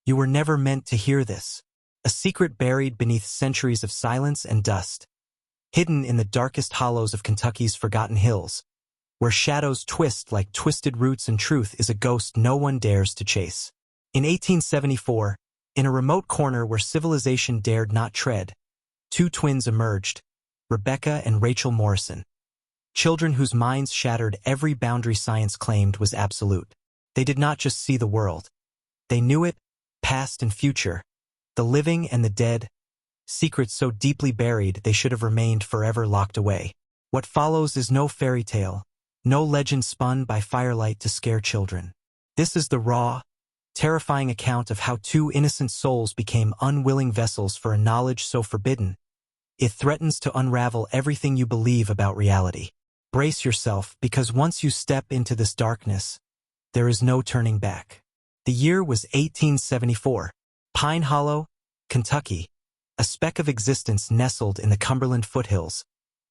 You were never meant to hear this. A secret buried beneath centuries of silence and dust, hidden in the darkest hollows of Kentucky's forgotten hills, where shadows twist like twisted roots and truth is a ghost no one dares to chase. In 1874, in a remote corner where civilization dared not tread, two twins emerged, Rebecca and Rachel Morrison. Children whose minds shattered every boundary science claimed was absolute. They did not just see the world. They knew it, past and future, the living and the dead, secrets so deeply buried they should have remained forever locked away. What follows is no fairy tale, no legend spun by firelight to scare children. This is the raw, terrifying account of how two innocent souls became unwilling vessels for a knowledge so forbidden. It threatens to unravel everything you believe about reality. Brace yourself, because once you step into this darkness, there is no turning back. The year was 1874. Pine Hollow, Kentucky, a speck of existence nestled in the Cumberland foothills,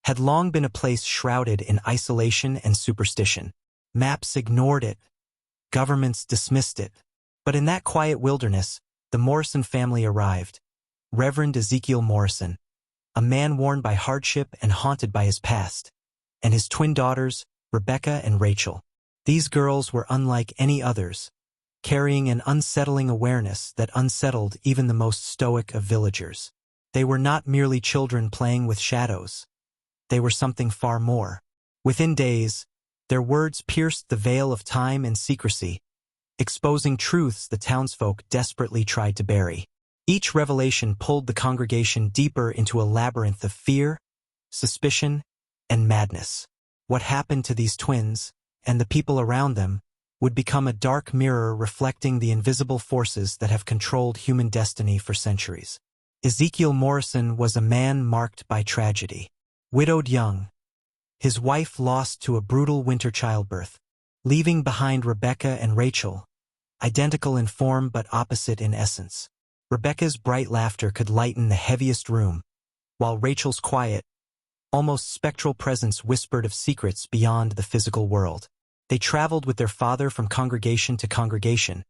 had long been a place shrouded in isolation and superstition. Maps ignored it. Governments dismissed it. But in that quiet wilderness, the Morrison family arrived. Reverend Ezekiel Morrison, a man worn by hardship and haunted by his past, and his twin daughters, Rebecca and Rachel. These girls were unlike any others, carrying an unsettling awareness that unsettled even the most stoic of villagers. They were not merely children playing with shadows. They were something far more. Within days, their words pierced the veil of time and secrecy, exposing truths the townsfolk desperately tried to bury. Each revelation pulled the congregation deeper into a labyrinth of fear, suspicion, and madness. What happened to these twins, and the people around them, would become a dark mirror reflecting the invisible forces that have controlled human destiny for centuries. Ezekiel Morrison was a man marked by tragedy. Widowed young, his wife lost to a brutal winter childbirth, leaving behind Rebecca and Rachel, identical in form but opposite in essence. Rebecca's bright laughter could lighten the heaviest room, while Rachel's quiet, almost spectral presence whispered of secrets beyond the physical world. They traveled with their father from congregation to congregation,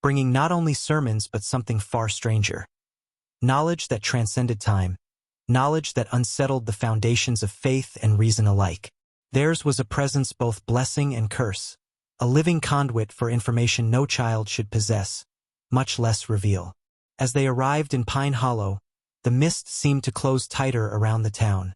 bringing not only sermons but something far stranger. Knowledge that transcended time, knowledge that unsettled the foundations of faith and reason alike. Theirs was a presence both blessing and curse, a living conduit for information no child should possess, much less reveal. As they arrived in Pine Hollow, the mist seemed to close tighter around the town,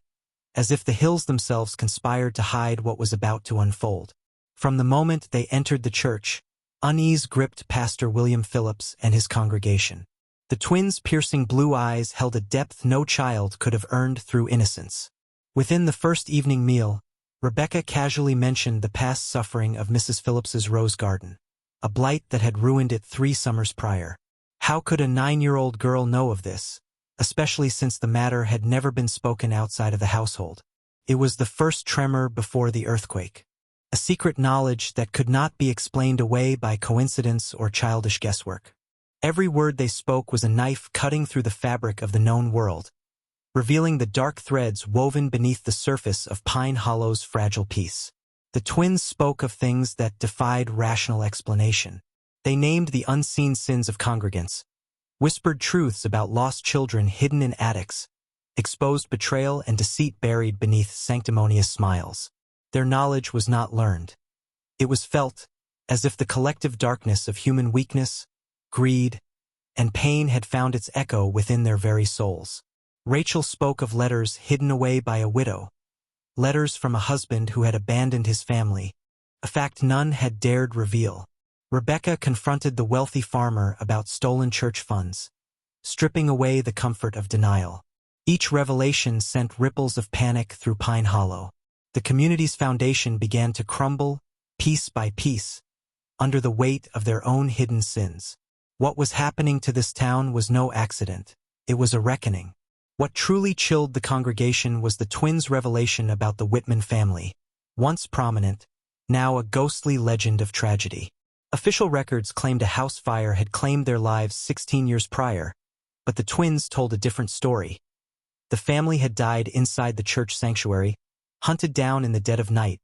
as if the hills themselves conspired to hide what was about to unfold. From the moment they entered the church, unease gripped Pastor William Phillips and his congregation. The twins' piercing blue eyes held a depth no child could have earned through innocence. Within the first evening meal, Rebecca casually mentioned the past suffering of Mrs. Phillips's rose garden, a blight that had ruined it 3 summers prior. How could a 9-year-old girl know of this, especially since the matter had never been spoken outside of the household? It was the first tremor before the earthquake, a secret knowledge that could not be explained away by coincidence or childish guesswork. Every word they spoke was a knife cutting through the fabric of the known world, revealing the dark threads woven beneath the surface of Pine Hollow's fragile peace. The twins spoke of things that defied rational explanation. They named the unseen sins of congregants, whispered truths about lost children hidden in attics, exposed betrayal and deceit buried beneath sanctimonious smiles. Their knowledge was not learned. It was felt, as if the collective darkness of human weakness, greed, and pain had found its echo within their very souls. Rachel spoke of letters hidden away by a widow, letters from a husband who had abandoned his family, a fact none had dared reveal. Rebecca confronted the wealthy farmer about stolen church funds, stripping away the comfort of denial. Each revelation sent ripples of panic through Pine Hollow. The community's foundation began to crumble, piece by piece, under the weight of their own hidden sins. What was happening to this town was no accident. It was a reckoning. What truly chilled the congregation was the twins' revelation about the Whitman family, once prominent, now a ghostly legend of tragedy. Official records claimed a house fire had claimed their lives 16 years prior, but the twins told a different story. The family had died inside the church sanctuary, hunted down in the dead of night,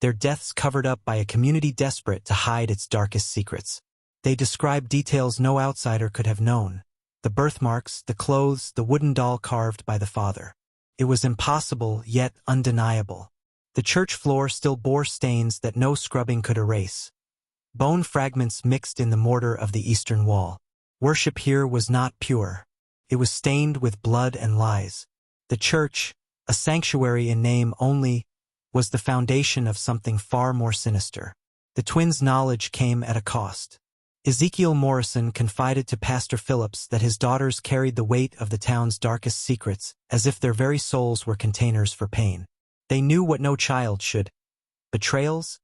their deaths covered up by a community desperate to hide its darkest secrets. They described details no outsider could have known. The birthmarks, the clothes, the wooden doll carved by the father. It was impossible, yet undeniable. The church floor still bore stains that no scrubbing could erase. Bone fragments mixed in the mortar of the eastern wall. Worship here was not pure. It was stained with blood and lies. The church, a sanctuary in name only, was the foundation of something far more sinister. The twins' knowledge came at a cost. Ezekiel Morrison confided to Pastor Phillips that his daughters carried the weight of the town's darkest secrets, as if their very souls were containers for pain. They knew what no child should: betrayals,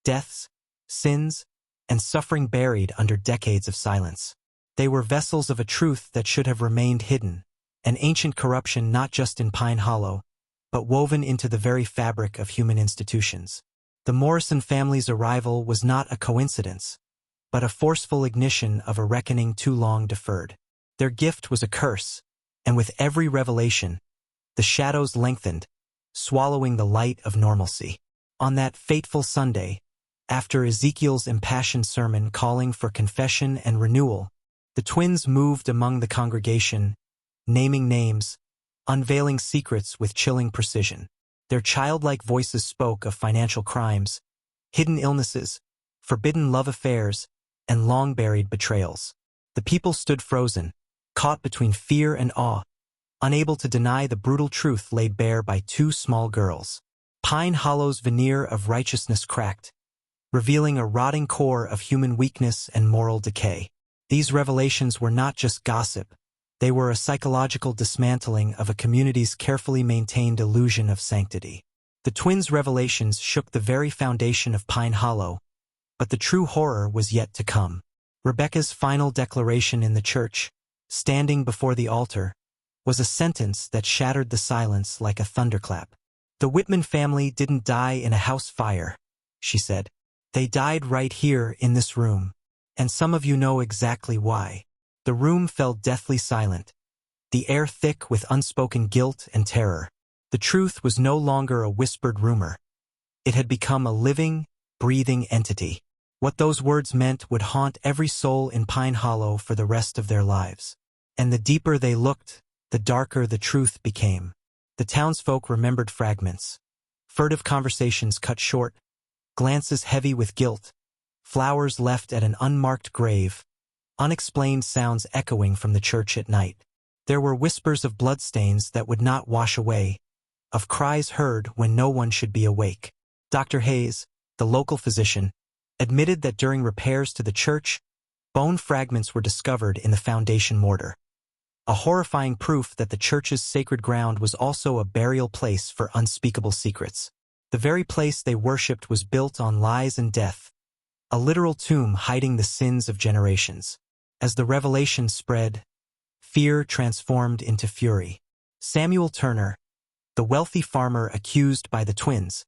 deaths, sins, and suffering buried under decades of silence. They were vessels of a truth that should have remained hidden, an ancient corruption not just in Pine Hollow, but woven into the very fabric of human institutions. The Morrison family's arrival was not a coincidence, but a forceful ignition of a reckoning too long deferred. Their gift was a curse, and with every revelation, the shadows lengthened, swallowing the light of normalcy. On that fateful Sunday, after Ezekiel's impassioned sermon calling for confession and renewal, the twins moved among the congregation, naming names, unveiling secrets with chilling precision. Their childlike voices spoke of financial crimes, hidden illnesses, forbidden love affairs, and long-buried betrayals. The people stood frozen, caught between fear and awe, unable to deny the brutal truth laid bare by two small girls. Pine Hollow's veneer of righteousness cracked, revealing a rotting core of human weakness and moral decay. These revelations were not just gossip. They were a psychological dismantling of a community's carefully maintained illusion of sanctity. The twins' revelations shook the very foundation of Pine Hollow, but the true horror was yet to come. Rebecca's final declaration in the church, standing before the altar, was a sentence that shattered the silence like a thunderclap. "The Whitman family didn't die in a house fire," she said. "They died right here in this room. And some of you know exactly why." The room fell deathly silent, the air thick with unspoken guilt and terror. The truth was no longer a whispered rumor. It had become a living, breathing entity. What those words meant would haunt every soul in Pine Hollow for the rest of their lives. And the deeper they looked, the darker the truth became. The townsfolk remembered fragments. Furtive conversations cut short, glances heavy with guilt, flowers left at an unmarked grave, unexplained sounds echoing from the church at night. There were whispers of bloodstains that would not wash away, of cries heard when no one should be awake. Dr. Hayes, the local physician, admitted that during repairs to the church, bone fragments were discovered in the foundation mortar. A horrifying proof that the church's sacred ground was also a burial place for unspeakable secrets. The very place they worshipped was built on lies and death, a literal tomb hiding the sins of generations. As the revelation spread, fear transformed into fury. Samuel Turner, the wealthy farmer accused by the twins,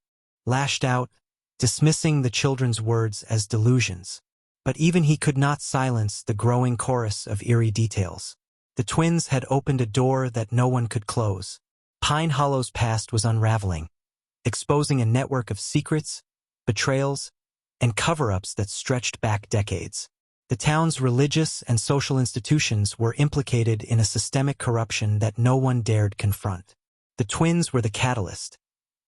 lashed out, dismissing the children's words as delusions. But even he could not silence the growing chorus of eerie details. The twins had opened a door that no one could close. Pine Hollow's past was unraveling, exposing a network of secrets, betrayals, and cover-ups that stretched back decades. The town's religious and social institutions were implicated in a systemic corruption that no one dared confront. The twins were the catalyst,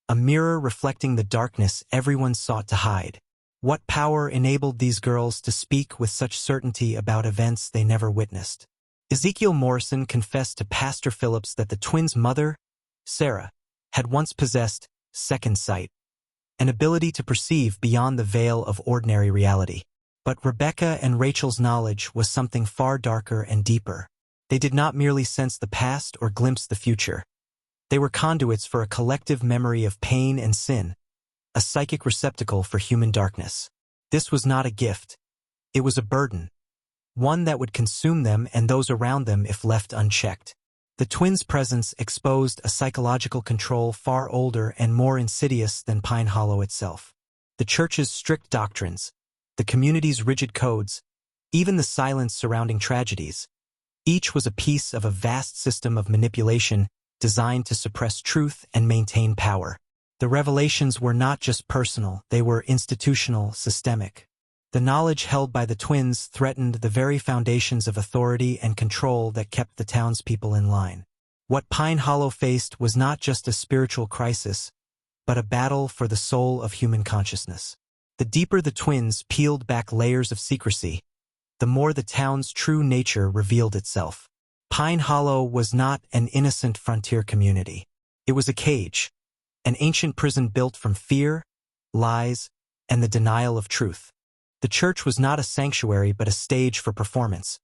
a mirror reflecting the darkness everyone sought to hide. What power enabled these girls to speak with such certainty about events they never witnessed? Ezekiel Morrison confessed to Pastor Phillips that the twins' mother, Sarah, had once possessed second sight, an ability to perceive beyond the veil of ordinary reality. But Rebecca and Rachel's knowledge was something far darker and deeper. They did not merely sense the past or glimpse the future. They were conduits for a collective memory of pain and sin, a psychic receptacle for human darkness. This was not a gift. It was a burden, one that would consume them and those around them if left unchecked. The twins' presence exposed a psychological control far older and more insidious than Pine Hollow itself. The church's strict doctrines, the community's rigid codes, even the silence surrounding tragedies, each was a piece of a vast system of manipulation designed to suppress truth and maintain power. The revelations were not just personal, they were institutional, systemic. The knowledge held by the twins threatened the very foundations of authority and control that kept the townspeople in line. What Pine Hollow faced was not just a spiritual crisis, but a battle for the soul of human consciousness. The deeper the twins peeled back layers of secrecy, the more the town's true nature revealed itself. Pine Hollow was not an innocent frontier community. It was a cage, an ancient prison built from fear, lies, and the denial of truth. The church was not a sanctuary but a stage for performance,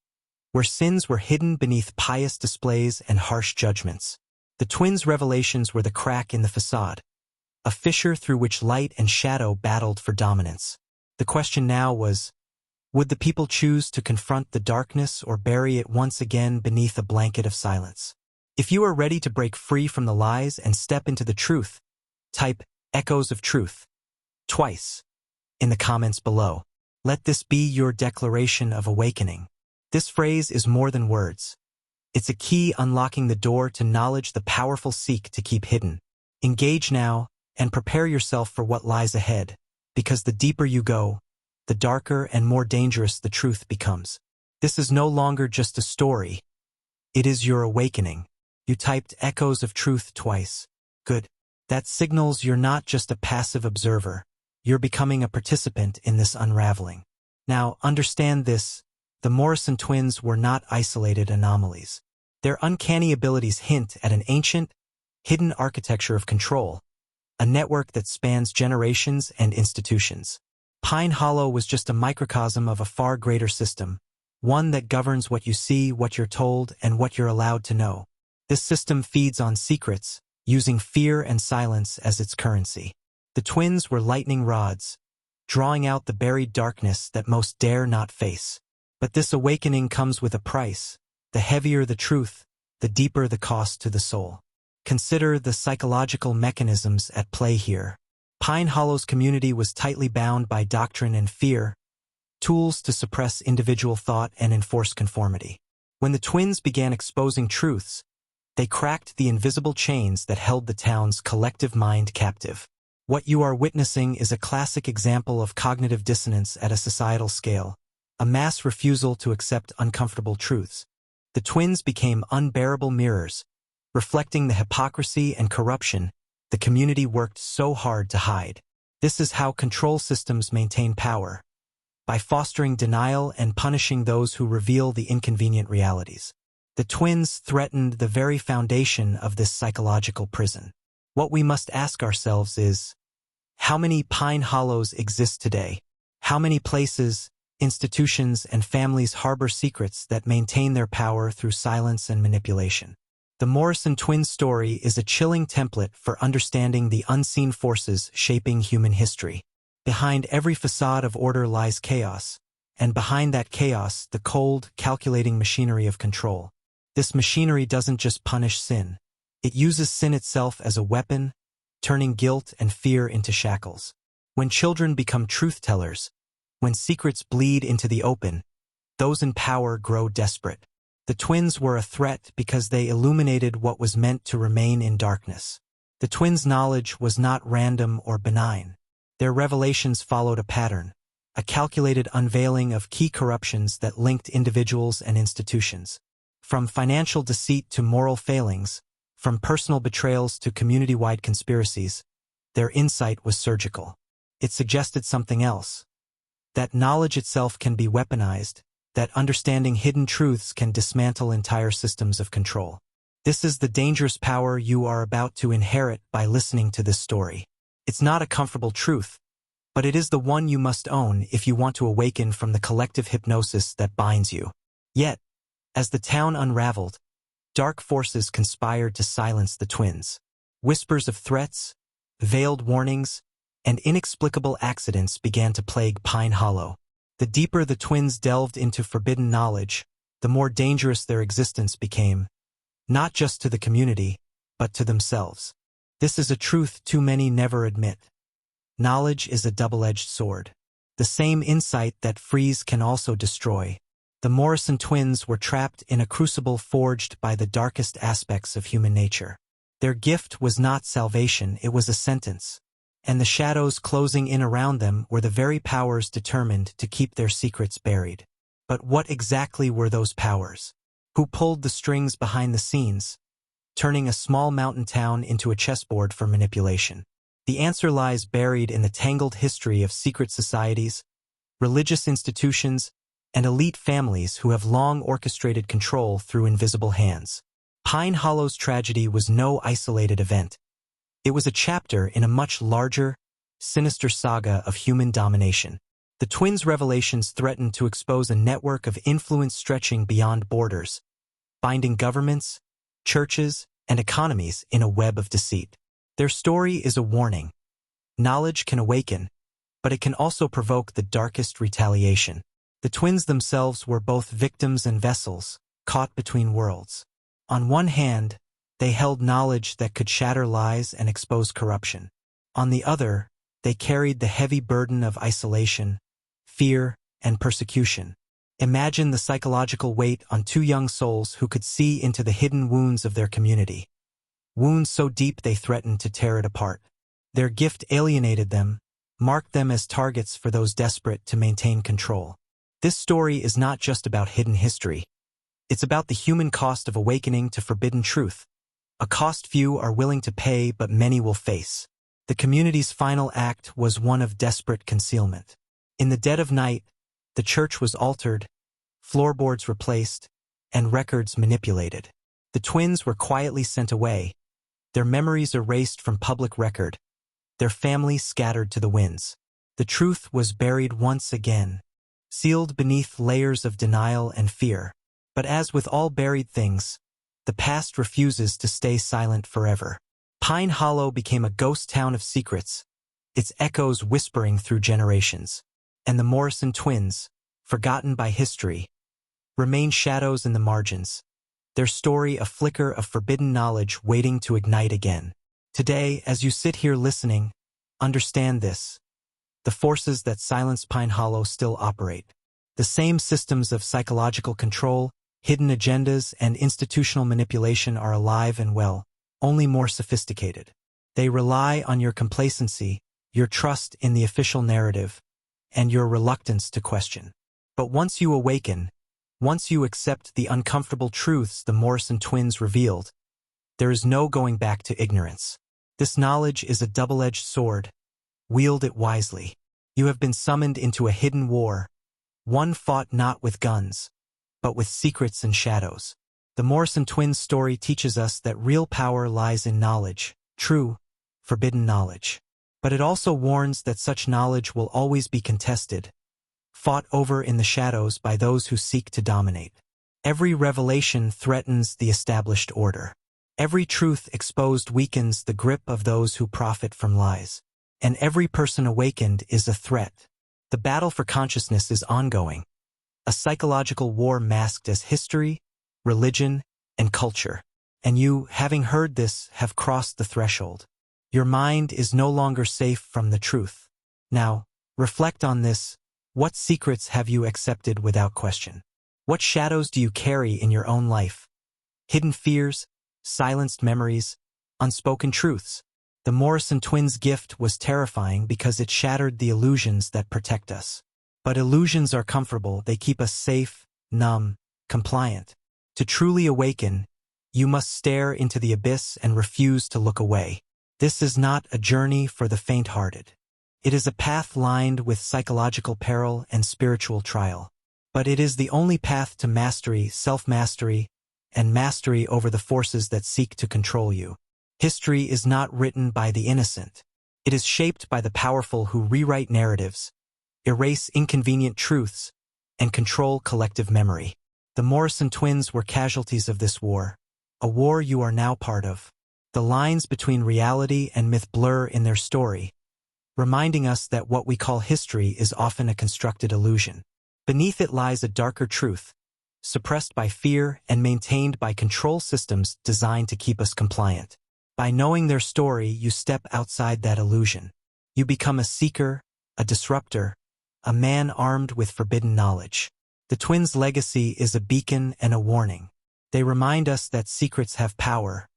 where sins were hidden beneath pious displays and harsh judgments. The twins' revelations were the crack in the facade, a fissure through which light and shadow battled for dominance. The question now was, would the people choose to confront the darkness or bury it once again beneath a blanket of silence? If you are ready to break free from the lies and step into the truth, type "Echoes of Truth" twice in the comments below. Let this be your declaration of awakening. This phrase is more than words. It's a key unlocking the door to knowledge the powerful seek to keep hidden. Engage now and prepare yourself for what lies ahead, because the deeper you go, the darker and more dangerous the truth becomes. This is no longer just a story. It is your awakening. You typed "Echoes of Truth" twice. Good. That signals you're not just a passive observer. You're becoming a participant in this unraveling. Now, understand this. The Morrison twins were not isolated anomalies. Their uncanny abilities hint at an ancient, hidden architecture of control, a network that spans generations and institutions. Pine Hollow was just a microcosm of a far greater system, one that governs what you see, what you're told, and what you're allowed to know. This system feeds on secrets, using fear and silence as its currency. The twins were lightning rods, drawing out the buried darkness that most dare not face. But this awakening comes with a price. The heavier the truth, the deeper the cost to the soul. Consider the psychological mechanisms at play here. Pine Hollow's community was tightly bound by doctrine and fear, tools to suppress individual thought and enforce conformity. When the twins began exposing truths, they cracked the invisible chains that held the town's collective mind captive. What you are witnessing is a classic example of cognitive dissonance at a societal scale, a mass refusal to accept uncomfortable truths. The twins became unbearable mirrors, reflecting the hypocrisy and corruption the community worked so hard to hide. This is how control systems maintain power, by fostering denial and punishing those who reveal the inconvenient realities. The twins threatened the very foundation of this psychological prison. What we must ask ourselves is, how many Pine Hollows exist today? How many places, institutions, and families harbor secrets that maintain their power through silence and manipulation? The Morrison twins' story is a chilling template for understanding the unseen forces shaping human history. Behind every facade of order lies chaos, and behind that chaos, the cold, calculating machinery of control. This machinery doesn't just punish sin. It uses sin itself as a weapon, turning guilt and fear into shackles. When children become truth-tellers, when secrets bleed into the open, those in power grow desperate. The twins were a threat because they illuminated what was meant to remain in darkness. The twins' knowledge was not random or benign. Their revelations followed a pattern, a calculated unveiling of key corruptions that linked individuals and institutions. From financial deceit to moral failings, from personal betrayals to community-wide conspiracies, their insight was surgical. It suggested something else. That knowledge itself can be weaponized, that understanding hidden truths can dismantle entire systems of control. This is the dangerous power you are about to inherit by listening to this story. It's not a comfortable truth, but it is the one you must own if you want to awaken from the collective hypnosis that binds you. Yet, as the town unraveled, dark forces conspired to silence the twins. Whispers of threats, veiled warnings, and inexplicable accidents began to plague Pine Hollow. The deeper the twins delved into forbidden knowledge, the more dangerous their existence became, not just to the community, but to themselves. This is a truth too many never admit. Knowledge is a double-edged sword. The same insight that frees can also destroy. The Morrison twins were trapped in a crucible forged by the darkest aspects of human nature. Their gift was not salvation, it was a sentence. and the shadows closing in around them were the very powers determined to keep their secrets buried. But what exactly were those powers? Who pulled the strings behind the scenes, turning a small mountain town into a chessboard for manipulation? The answer lies buried in the tangled history of secret societies, religious institutions, and elite families who have long orchestrated control through invisible hands. Pine Hollow's tragedy was no isolated event. It was a chapter in a much larger, sinister saga of human domination. The twins' revelations threatened to expose a network of influence stretching beyond borders, binding governments, churches, and economies in a web of deceit. Their story is a warning. Knowledge can awaken, but it can also provoke the darkest retaliation. The twins themselves were both victims and vessels, caught between worlds. On one hand, they held knowledge that could shatter lies and expose corruption. On the other, they carried the heavy burden of isolation, fear, and persecution. Imagine the psychological weight on two young souls who could see into the hidden wounds of their community. Wounds so deep they threatened to tear it apart. Their gift alienated them, marked them as targets for those desperate to maintain control. This story is not just about hidden history. It's about the human cost of awakening to forbidden truth. A cost few are willing to pay, but many will face. The community's final act was one of desperate concealment. In the dead of night, the church was altered, floorboards replaced, and records manipulated. The twins were quietly sent away, their memories erased from public record, their families scattered to the winds. The truth was buried once again, sealed beneath layers of denial and fear. But as with all buried things, the past refuses to stay silent forever. Pine Hollow became a ghost town of secrets, its echoes whispering through generations. And the Morrison twins, forgotten by history, remain shadows in the margins, their story a flicker of forbidden knowledge waiting to ignite again. Today, as you sit here listening, understand this. The forces that silence Pine Hollow still operate. The same systems of psychological control, hidden agendas, and institutional manipulation are alive and well, only more sophisticated. They rely on your complacency, your trust in the official narrative, and your reluctance to question. But once you awaken, once you accept the uncomfortable truths the Morrison twins revealed, there is no going back to ignorance. This knowledge is a double-edged sword. Wield it wisely. You have been summoned into a hidden war, one fought not with guns, but with secrets and shadows. The Morrison twins' story teaches us that real power lies in knowledge, true, forbidden knowledge. But it also warns that such knowledge will always be contested, fought over in the shadows by those who seek to dominate. Every revelation threatens the established order. Every truth exposed weakens the grip of those who profit from lies. And every person awakened is a threat. The battle for consciousness is ongoing. A psychological war masked as history, religion, and culture. And you, having heard this, have crossed the threshold. Your mind is no longer safe from the truth. Now, reflect on this. What secrets have you accepted without question? What shadows do you carry in your own life? Hidden fears, silenced memories, unspoken truths. The Morrison twins' gift was terrifying because it shattered the illusions that protect us. But illusions are comfortable, they keep us safe, numb, compliant. To truly awaken, you must stare into the abyss and refuse to look away. This is not a journey for the faint-hearted. It is a path lined with psychological peril and spiritual trial. But it is the only path to mastery, self-mastery, and mastery over the forces that seek to control you. History is not written by the innocent. It is shaped by the powerful who rewrite narratives, erase inconvenient truths, and control collective memory. The Morrison twins were casualties of this war, a war you are now part of. The lines between reality and myth blur in their story, reminding us that what we call history is often a constructed illusion. Beneath it lies a darker truth, suppressed by fear and maintained by control systems designed to keep us compliant. By knowing their story, you step outside that illusion. You become a seeker, a disruptor, a man armed with forbidden knowledge. The twins' legacy is a beacon and a warning. They remind us that secrets have power,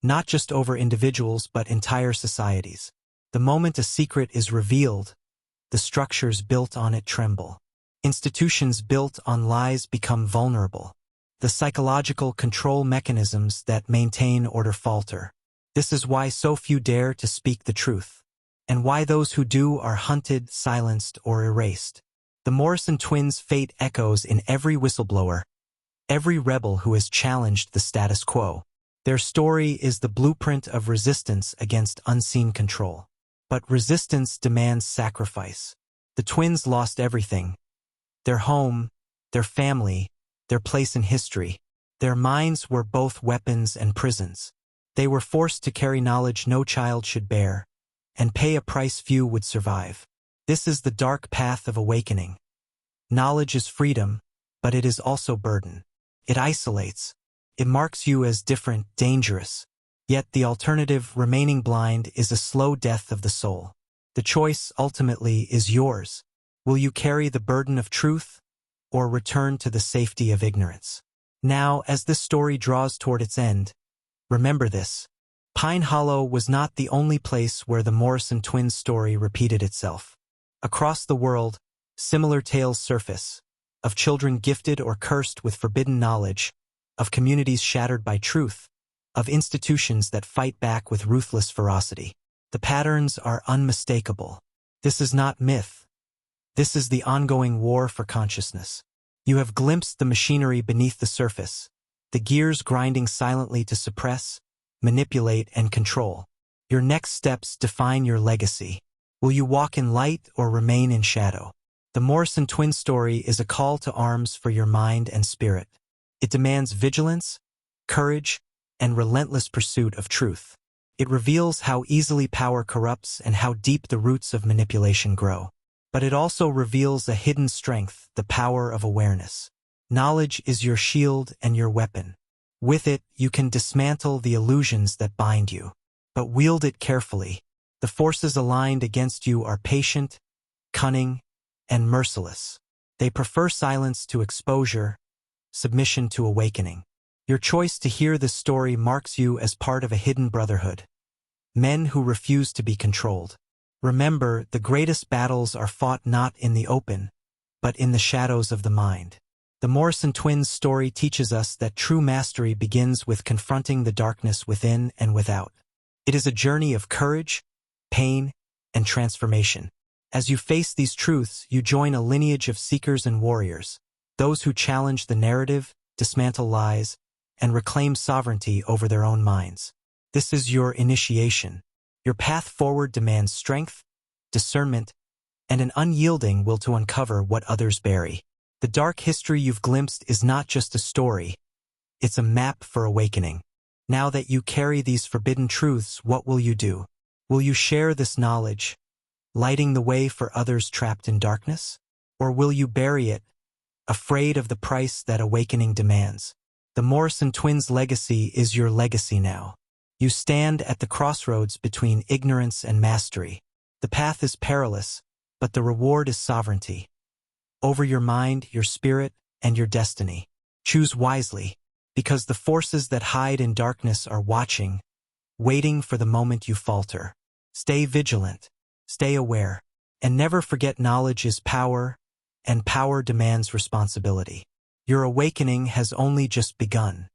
not just over individuals but entire societies. The moment a secret is revealed, the structures built on it tremble. Institutions built on lies become vulnerable. The psychological control mechanisms that maintain order falter. This is why so few dare to speak the truth, and why those who do are hunted, silenced, or erased. The Morrison twins' fate echoes in every whistleblower, every rebel who has challenged the status quo. Their story is the blueprint of resistance against unseen control. But resistance demands sacrifice. The twins lost everything: their home, their family, their place in history. Their minds were both weapons and prisons. They were forced to carry knowledge no child should bear, and pay a price few would survive. This is the dark path of awakening. Knowledge is freedom, but it is also burden. It isolates. It marks you as different, dangerous. Yet the alternative, remaining blind, is a slow death of the soul. The choice, ultimately, is yours. Will you carry the burden of truth, or return to the safety of ignorance? Now, as this story draws toward its end, remember this: Pine Hollow was not the only place where the Morrison twins' story repeated itself. Across the world, similar tales surface, of children gifted or cursed with forbidden knowledge, of communities shattered by truth, of institutions that fight back with ruthless ferocity. The patterns are unmistakable. This is not myth. This is the ongoing war for consciousness. You have glimpsed the machinery beneath the surface, the gears grinding silently to suppress, manipulate, and control. Your next steps define your legacy. Will you walk in light or remain in shadow? The Morrison twin story is a call to arms for your mind and spirit. It demands vigilance, courage, and relentless pursuit of truth. It reveals how easily power corrupts and how deep the roots of manipulation grow. But it also reveals a hidden strength, the power of awareness. Knowledge is your shield and your weapon. With it, you can dismantle the illusions that bind you. But wield it carefully. The forces aligned against you are patient, cunning, and merciless. They prefer silence to exposure, submission to awakening. Your choice to hear this story marks you as part of a hidden brotherhood. Men who refuse to be controlled. Remember, the greatest battles are fought not in the open, but in the shadows of the mind. The Morrison twins' story teaches us that true mastery begins with confronting the darkness within and without. It is a journey of courage, pain, and transformation. As you face these truths, you join a lineage of seekers and warriors, those who challenge the narrative, dismantle lies, and reclaim sovereignty over their own minds. This is your initiation. Your path forward demands strength, discernment, and an unyielding will to uncover what others bury. The dark history you've glimpsed is not just a story, it's a map for awakening. Now that you carry these forbidden truths, what will you do? Will you share this knowledge, lighting the way for others trapped in darkness? Or will you bury it, afraid of the price that awakening demands? The Morrison twins' legacy is your legacy now. You stand at the crossroads between ignorance and mastery. The path is perilous, but the reward is sovereignty. Over your mind, your spirit, and your destiny. Choose wisely, because the forces that hide in darkness are watching, waiting for the moment you falter. Stay vigilant, stay aware, and never forget knowledge is power, and power demands responsibility. Your awakening has only just begun.